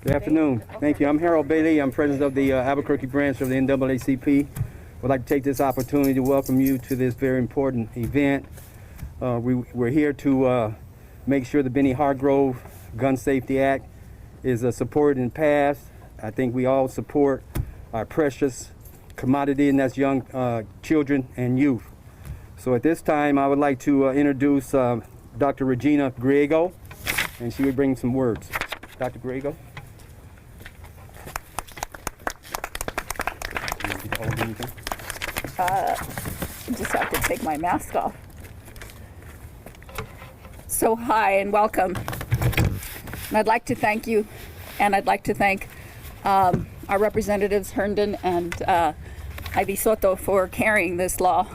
Good afternoon. Thank you. I'm Harold Bailey. I'm president of the Albuquerque branch of the NAACP. I'd like to take this opportunity to welcome you to this very important event. We're here to make sure the Bennie Hargrove Gun Safety Act is supported and passed. I think we all support our precious commodity, and that's young children and youth. So at this time, I would like to introduce Dr. Regina Griego, and she would bring some words. Dr. Griego. I just have to take my mask off. So hi and welcome. And I'd like to thank you, and I'd like to thank our representatives Herndon and Ivey-Soto for carrying this law.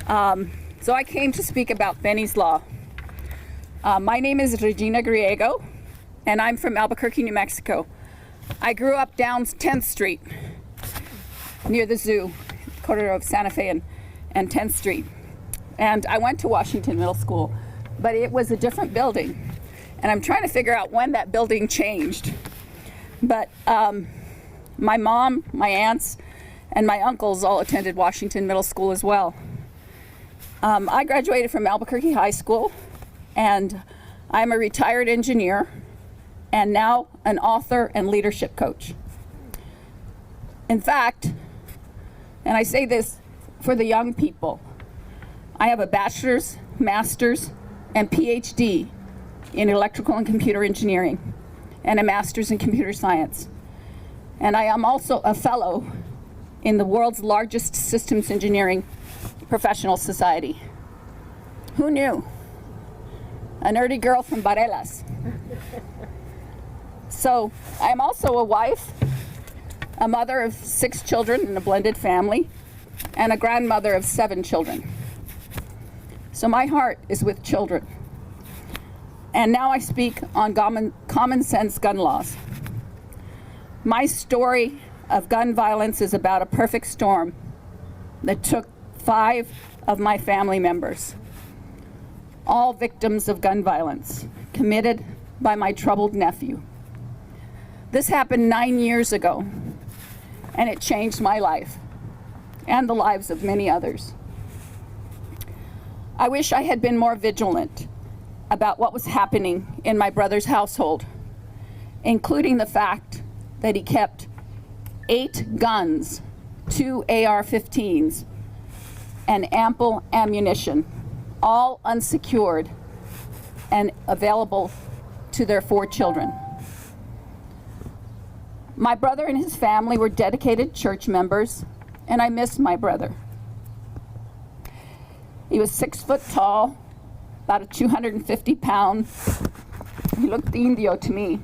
So I came to speak about Bennie's law. My name is Regina Griego, and I'm from Albuquerque, New Mexico. I grew up down 10th Street, near the zoo, corner of Santa Fe and 10th Street. And I went to Washington Middle School, but it was a different building. And I'm trying to figure out when that building changed. But my mom, my aunts, and my uncles all attended Washington Middle School as well. I graduated from Albuquerque High School, and I'm a retired engineer, and now an author and leadership coach. In fact, and I say this for the young people, I have a bachelor's, master's, and PhD in electrical and computer engineering, and a master's in computer science. And I am also a fellow in the world's largest systems engineering professional society. Who knew? A nerdy girl from Barelas. So I'm also a wife, a mother of 6 children in a blended family, and a grandmother of 7 children. So my heart is with children. And now I speak on common sense gun laws. My story of gun violence is about a perfect storm that took 5 of my family members, all victims of gun violence committed by my troubled nephew. This happened 9 years ago, and it changed my life and the lives of many others. I wish I had been more vigilant about what was happening in my brother's household, including the fact that he kept 8 guns, 2 AR-15s, and ample ammunition, all unsecured and available to their 4 children. My brother and his family were dedicated church members, and I miss my brother. He was 6 foot tall, about 250 pounds. He looked Indio to me.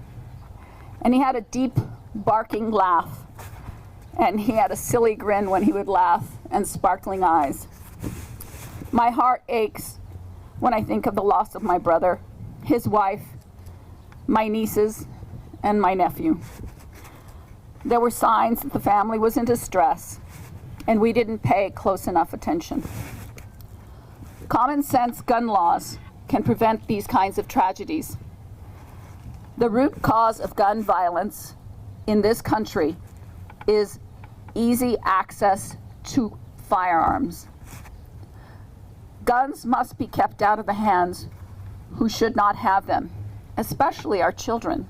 And he had a deep, barking laugh. And he had a silly grin when he would laugh, and sparkling eyes. My heart aches when I think of the loss of my brother, his wife, my nieces, and my nephew. There were signs that the family was in distress, and we didn't pay close enough attention. Common sense gun laws can prevent these kinds of tragedies. The root cause of gun violence in this country is easy access to firearms. Guns must be kept out of the hands who should not have them, especially our children.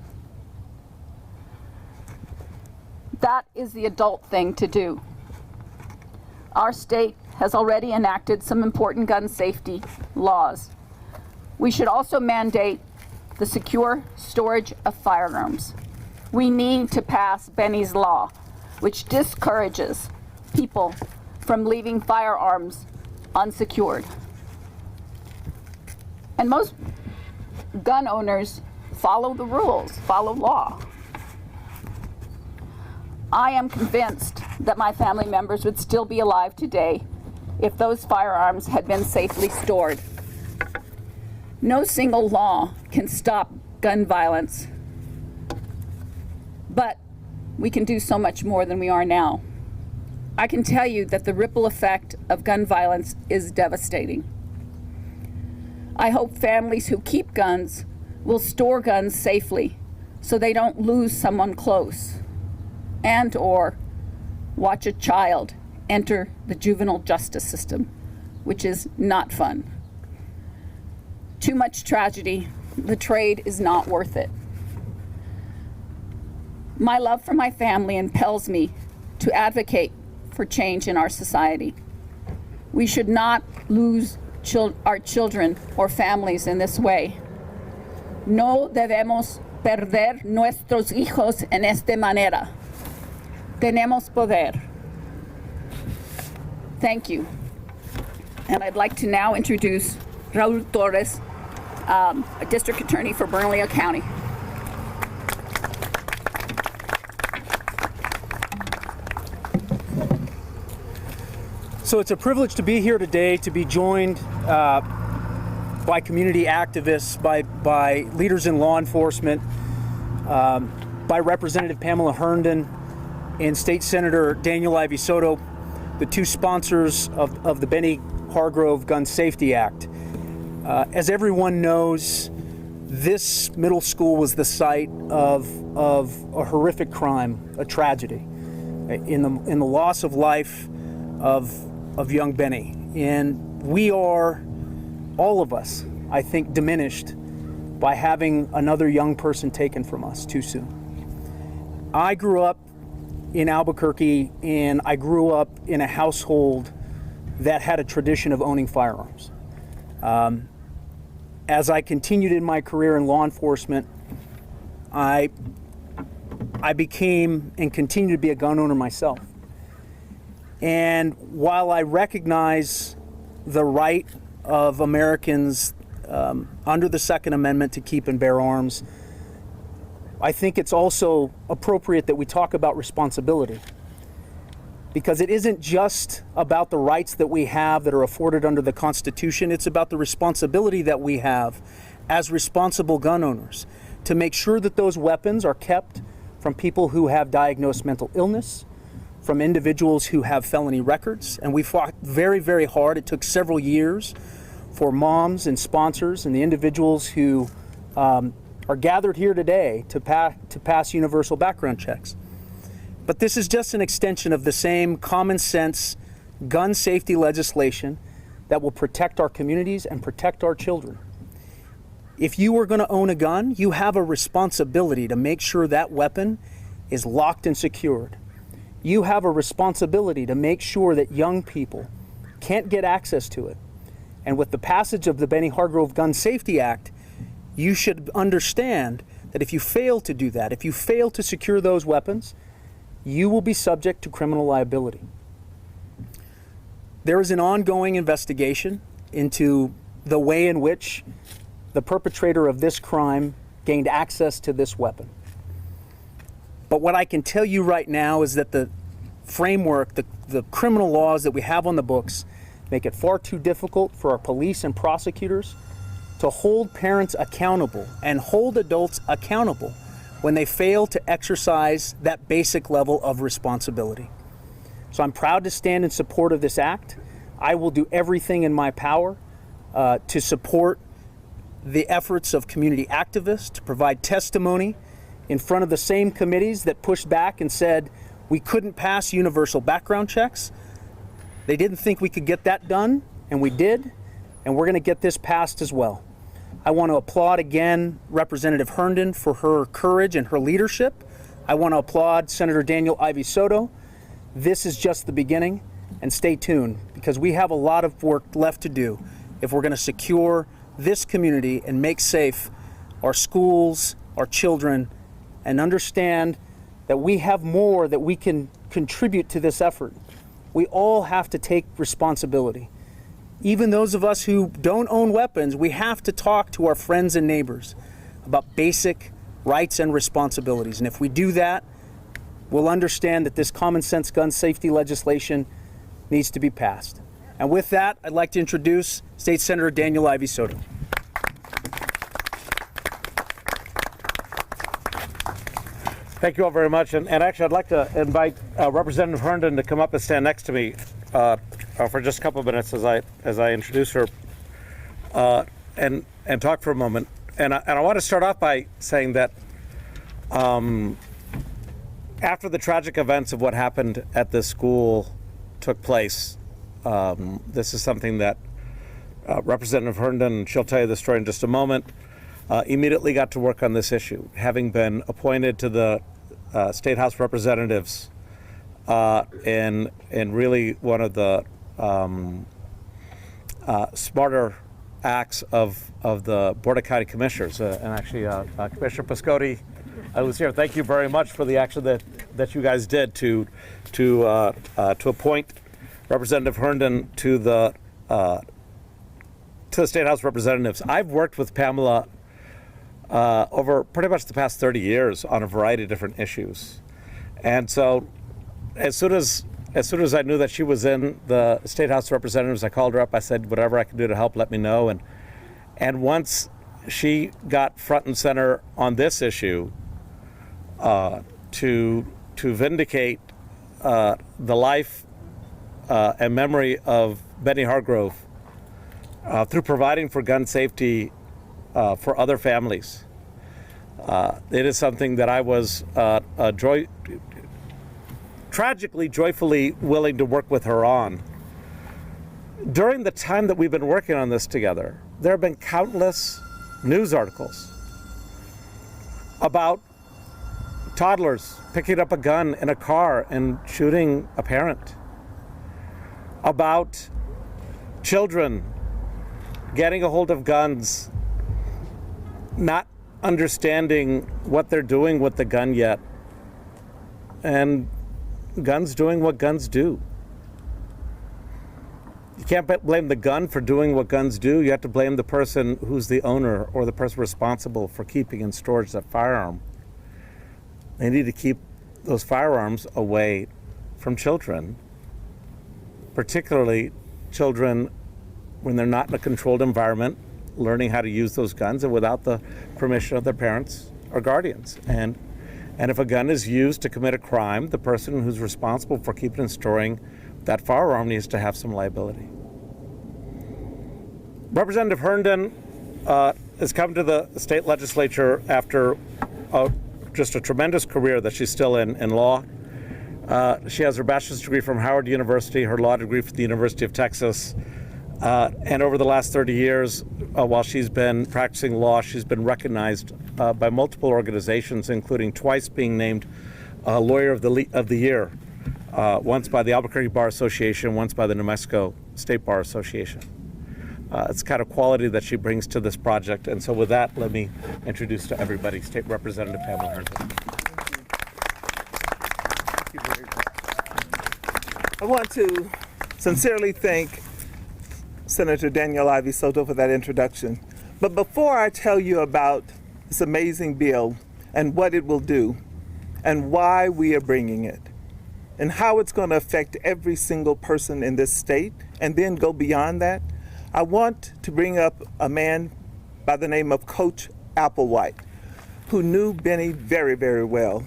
That is the adult thing to do. Our state has already enacted some important gun safety laws. We should also mandate the secure storage of firearms. We need to pass Bennie's law, which discourages people from leaving firearms unsecured. And most gun owners follow the rules, follow law. I am convinced that my family members would still be alive today if those firearms had been safely stored. No single law can stop gun violence, but we can do so much more than we are now. I can tell you that the ripple effect of gun violence is devastating. I hope families who keep guns will store guns safely so they don't lose someone close and or watch a child enter the juvenile justice system, which is not fun. Too much tragedy. The trade is not worth it. My love for my family impels me to advocate for change in our society. We should not lose our children or families in this way. No debemos perder nuestros hijos en esta manera. Tenemos poder. Thank you. And I'd like to now introduce Raul Torres, a district attorney for Bernalillo County. So it's a privilege to be here today, to be joined by community activists, by leaders in law enforcement, by Representative Pamela Herndon and State Senator Daniel Ivey-Soto, the two sponsors of the Bennie Hargrove Gun Safety Act. As everyone knows, this middle school was the site of a horrific crime, a tragedy, in the loss of life of young Bennie. And we are, all of us, I think, diminished by having another young person taken from us too soon. I grew up in Albuquerque, and I grew up in a household that had a tradition of owning firearms. As I continued in my career in law enforcement, I became and continue to be a gun owner myself. And while I recognize the right of Americans under the Second Amendment to keep and bear arms, I think it's also appropriate that we talk about responsibility. Because it isn't just about the rights that we have that are afforded under the Constitution, it's about the responsibility that we have as responsible gun owners to make sure that those weapons are kept from people who have diagnosed mental illness, from individuals who have felony records. And we fought very, very hard. It took several years for moms and sponsors and the individuals who are gathered here today to pass universal background checks. But this is just an extension of the same common sense gun safety legislation that will protect our communities and protect our children. If you are going to own a gun, you have a responsibility to make sure that weapon is locked and secured. You have a responsibility to make sure that young people can't get access to it. And with the passage of the Bennie Hargrove Gun Safety Act, you should understand that if you fail to do that, if you fail to secure those weapons, you will be subject to criminal liability. There is an ongoing investigation into the way in which the perpetrator of this crime gained access to this weapon. But what I can tell you right now is that the framework, the criminal laws that we have on the books make it far too difficult for our police and prosecutors to hold parents accountable and hold adults accountable when they fail to exercise that basic level of responsibility. So I'm proud to stand in support of this act. I will do everything in my power to support the efforts of community activists, to provide testimony in front of the same committees that pushed back and said we couldn't pass universal background checks. They didn't think we could get that done, and we did, and we're going to get this passed as well. I want to applaud again Representative Herndon for her courage and her leadership. I want to applaud Senator Daniel Ivey-Soto. This is just the beginning, and stay tuned, because we have a lot of work left to do if we're going to secure this community and make safe our schools, our children, and understand that we have more that we can contribute to this effort. We all have to take responsibility. Even those of us who don't own weapons, we have to talk to our friends and neighbors about basic rights and responsibilities. And if we do that, we'll understand that this common sense gun safety legislation needs to be passed. And with that, I'd like to introduce State Senator Daniel Ivey-Soto. Thank you all very much. And actually, I'd like to invite Representative Herndon to come up and stand next to me for just a couple of minutes as I introduce her and talk for a moment. And I want to start off by saying that After the tragic events of what happened at this school took place, this is something that Representative Herndon, she'll tell you the story in just a moment, immediately got to work on this issue, having been appointed to the State House Representatives in really one of the smarter acts of the Board of County Commissioners. And actually, Commissioner Piscotti, who's here, thank you very much for the action that you guys did to appoint Representative Herndon to the State House Representatives. I've worked with Pamela over pretty much the past 30 years on a variety of different issues. And so as soon as I knew that she was in the State House of Representatives, I called her up. I said, whatever I can do to help, let me know. And once she got front and center on this issue, to vindicate the life and memory of Bennie Hargrove through providing for gun safety for other families, it is something that I was tragically, joyfully willing to work with her on. During the time that we've been working on this together, there have been countless news articles about toddlers picking up a gun in a car and shooting a parent, about children getting a hold of guns, not understanding what they're doing with the gun yet, and guns doing what guns do. You can't blame the gun for doing what guns do. You have to blame the person who's the owner or the person responsible for keeping in storage that firearm. They need to keep those firearms away from children, particularly children when they're not in a controlled environment, learning how to use those guns and without the permission of their parents or guardians. And if a gun is used to commit a crime, the person who's responsible for keeping and storing that firearm needs to have some liability. Representative Herndon has come to the state legislature after just a tremendous career that she's still in law. She has her bachelor's degree from Howard University, her law degree from the University of Texas. And over the last 30 years, while she's been practicing law, she's been recognized by multiple organizations, including twice being named Lawyer of the Year, once by the Albuquerque Bar Association, once by the New Mexico State Bar Association. It's the kind of quality that she brings to this project. And so with that, let me introduce to everybody State Representative Pamela Herndon. I want to sincerely thank Senator Daniel Ivey-Soto for that introduction. But before I tell you about this amazing bill and what it will do and why we are bringing it and how it's going to affect every single person in this state and then go beyond that, I want to bring up a man by the name of Coach Applewhite, who knew Bennie very, very well.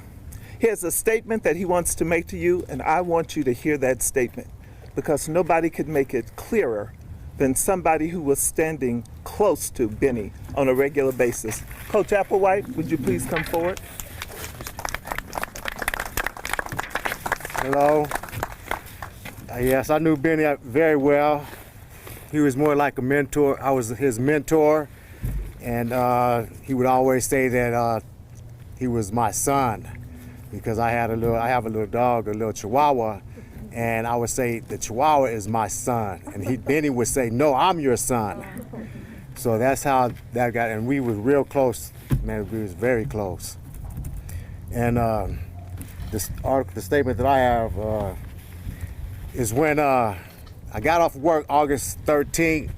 He has a statement that he wants to make to you, and I want you to hear that statement because nobody could make it clearer than somebody who was standing close to Bennie on a regular basis. Coach Applewhite, would you please come forward? Hello. Yes, I knew Bennie very well. He was more like a mentor. I was his mentor, and he would always say that he was my son because I have a little dog, a little Chihuahua, and I would say the Chihuahua is my son, and Bennie would say, "No, I'm your son." So that's how that got, and we were real close, man. We was very close. And the statement that I have is when I got off work August 13th,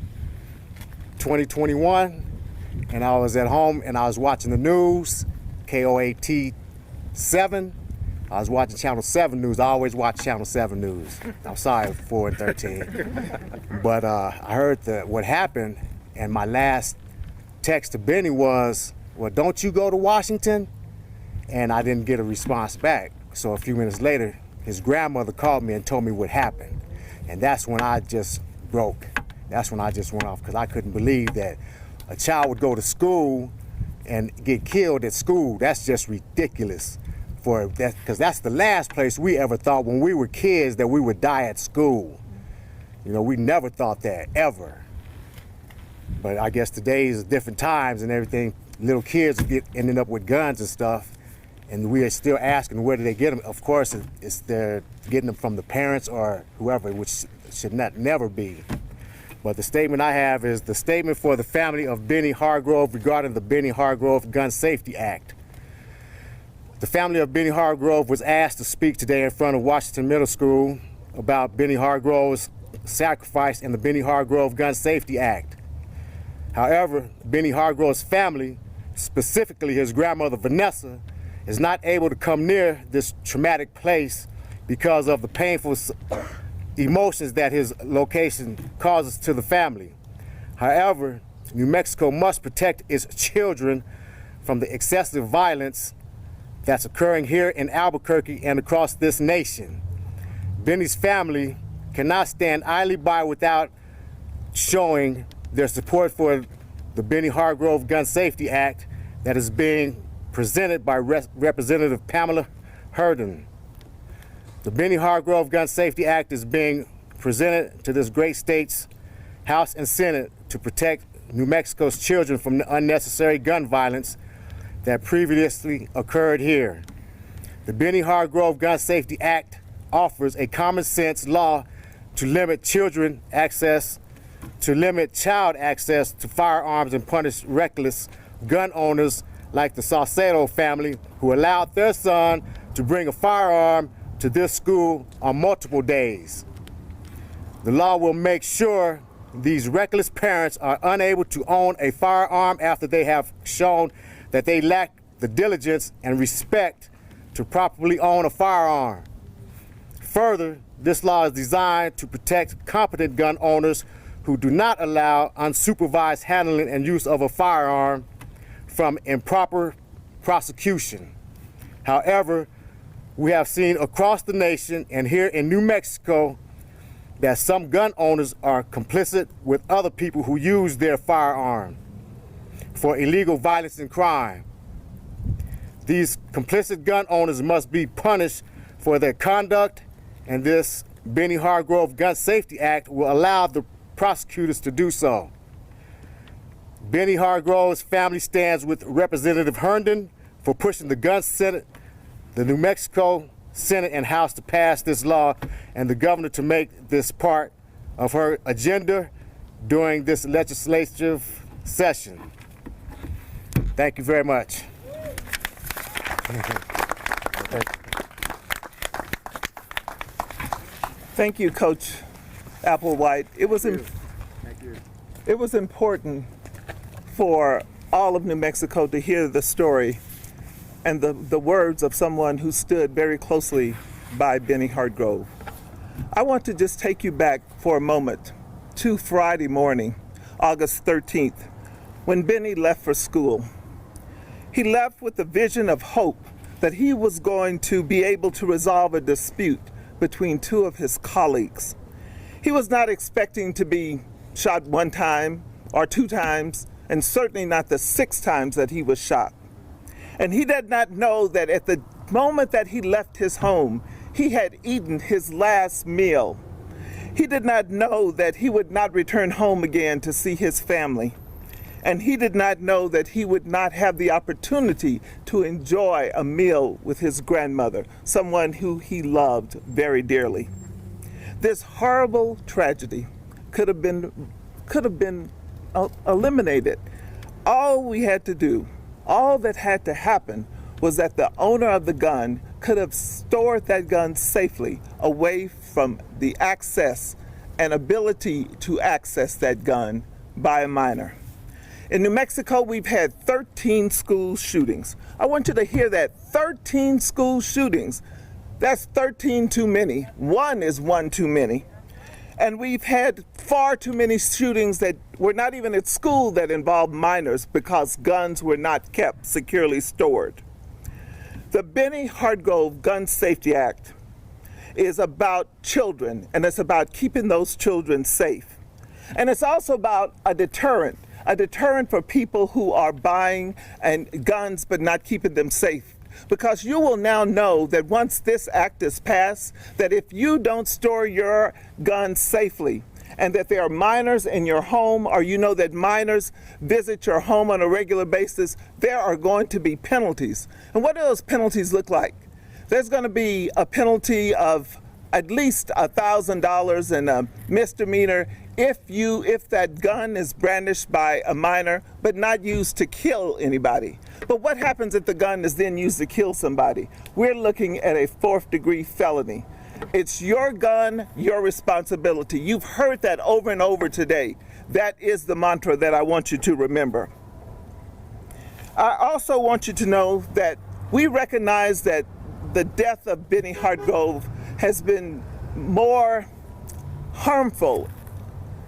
2021, and I was at home and I was watching the news, KOAT 7. I was watching Channel 7 News. I always watch Channel 7 News. I'm sorry, 4 and 13. But I heard what happened, and my last text to Bennie was, "Well, don't you go to Washington?" And I didn't get a response back. So a few minutes later, his grandmother called me and told me what happened. And that's when I just broke. That's when I just went off because I couldn't believe that a child would go to school and get killed at school. That's just ridiculous for that, because that's the last place we ever thought when we were kids that we would die at school. You know, we never thought that, ever. But I guess today is different times and everything. Little kids ending up with guns and stuff, and we are still asking where do they get them. Of course, it's they're getting them from the parents or whoever, which should never be. But the statement I have is the statement for the family of Bennie Hargrove regarding the Bennie Hargrove Gun Safety Act. The family of Bennie Hargrove was asked to speak today in front of Washington Middle School about Bennie Hargrove's sacrifice in the Bennie Hargrove Gun Safety Act. However, Bennie Hargrove's family, specifically his grandmother Vanessa, is not able to come near this traumatic place because of the painful emotions that his location causes to the family. However, New Mexico must protect its children from the excessive violence that's occurring here in Albuquerque and across this nation. Bennie's family cannot stand idly by without showing their support for the Bennie Hargrove Gun Safety Act that is being presented by Representative Pamela Herndon. The Bennie Hargrove Gun Safety Act is being presented to this great state's House and Senate to protect New Mexico's children from the unnecessary gun violence that previously occurred here. The Bennie Hargrove Gun Safety Act offers a common sense law to limit child access to firearms and punish reckless gun owners like the Saucedo family who allowed their son to bring a firearm to this school on multiple days. The law will make sure these reckless parents are unable to own a firearm after they have shown that they lack the diligence and respect to properly own a firearm. Further, this law is designed to protect competent gun owners who do not allow unsupervised handling and use of a firearm from improper prosecution. However, we have seen across the nation and here in New Mexico that some gun owners are complicit with other people who use their firearm for illegal violence and crime. These complicit gun owners must be punished for their conduct, and this Bennie Hargrove Gun Safety Act will allow the prosecutors to do so. Bennie Hargrove's family stands with Representative Herndon for pushing the New Mexico Senate and House to pass this law, and the governor to make this part of her agenda during this legislative session. Thank you very much. Thank you, Coach Applewhite. It was important for all of New Mexico to hear the story and the words of someone who stood very closely by Bennie Hargrove. I want to just take you back for a moment to Friday morning, August 13th, when Bennie left for school. He left with the vision of hope that he was going to be able to resolve a dispute between two of his colleagues. He was not expecting to be shot one time or two times, and certainly not the 6 times that he was shot. And he did not know that at the moment that he left his home, he had eaten his last meal. He did not know that he would not return home again to see his family. And he did not know that he would not have the opportunity to enjoy a meal with his grandmother, someone who he loved very dearly. This horrible tragedy could have been eliminated. All we had to do, all that had to happen, was that the owner of the gun could have stored that gun safely away from the access and ability to access that gun by a minor. In New Mexico, we've had 13 school shootings. I want you to hear that, 13 school shootings. That's 13 too many. One is one too many. And we've had far too many shootings that were not even at school that involved minors because guns were not kept securely stored. The Bennie Hargrove Gun Safety Act is about children, and it's about keeping those children safe. And it's also about a deterrent a deterrent for people who are buying and guns but not keeping them safe. Because you will now know that once this act is passed, that if you don't store your guns safely, and that there are minors in your home, or you know that minors visit your home on a regular basis, there are going to be penalties. And what do those penalties look like? There's going to be a penalty of at least $1,000 and a misdemeanor if that gun is brandished by a minor but not used to kill anybody. But what happens if the gun is then used to kill somebody? We're looking at a 4th-degree felony. It's your gun, your responsibility. You've heard that over and over today. That is the mantra that I want you to remember. I also want you to know that we recognize that the death of Bennie Hargrove has been more harmful,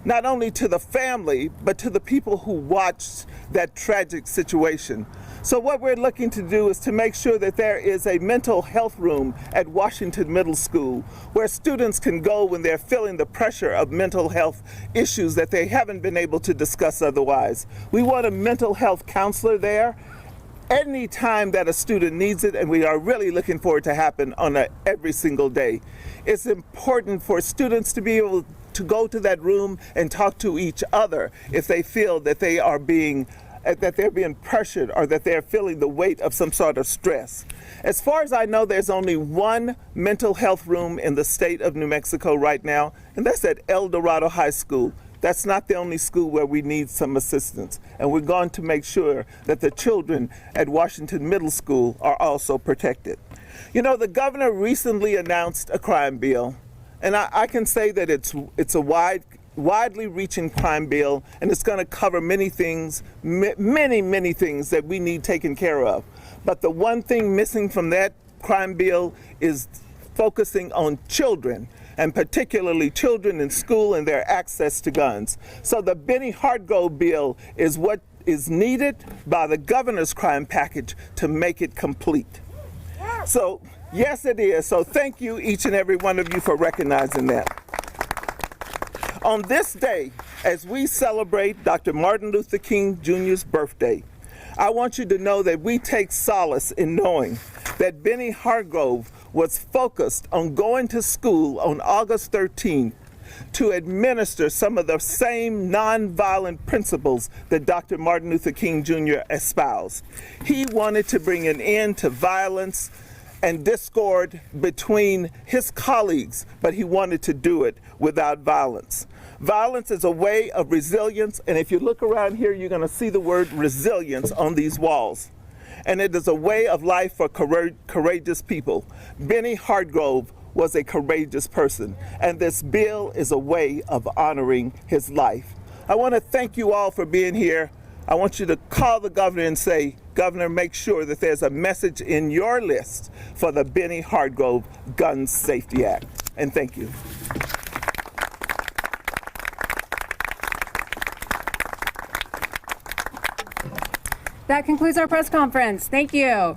not only to the family, but to the people who watched that tragic situation. So what we're looking to do is to make sure that there is a mental health room at Washington Middle School where students can go when they're feeling the pressure of mental health issues that they haven't been able to discuss otherwise. We want a mental health counselor there any time that a student needs it, and we are really looking for it to happen on every single day. It's important for students to be able to go to that room and talk to each other if they feel that they're being pressured or that they're feeling the weight of some sort of stress. As far as I know, there's only one mental health room in the state of New Mexico right now, and that's at El Dorado High School. That's not the only school where we need some assistance, and we're going to make sure that the children at Washington Middle School are also protected. You know, the governor recently announced a crime bill, and I can say that it's a widely reaching crime bill, and it's going to cover many things, many things that we need taken care of. But the one thing missing from that crime bill is focusing on children, and particularly children in school and their access to guns. So the Bennie Hargrove bill is what is needed by the governor's crime package to make it complete. So yes, it is. So thank you, each and every one of you, for recognizing that. On this day, as we celebrate Dr. Martin Luther King Jr.'s birthday, I want you to know that we take solace in knowing that Bennie Hargrove was focused on going to school on August 13th to administer some of the same nonviolent principles that Dr. Martin Luther King Jr. espoused. He wanted to bring an end to violence and discord between his colleagues, but he wanted to do it without violence. Violence is a way of resilience, and if you look around here, you're going to see the word resilience on these walls. And it is a way of life for courageous people. Bennie Hargrove was a courageous person, and this bill is a way of honoring his life. I want to thank you all for being here. I want you to call the governor and say, Governor, make sure that there's a message in your list for the Bennie Hargrove Gun Safety Act. And thank you. That concludes our press conference. Thank you.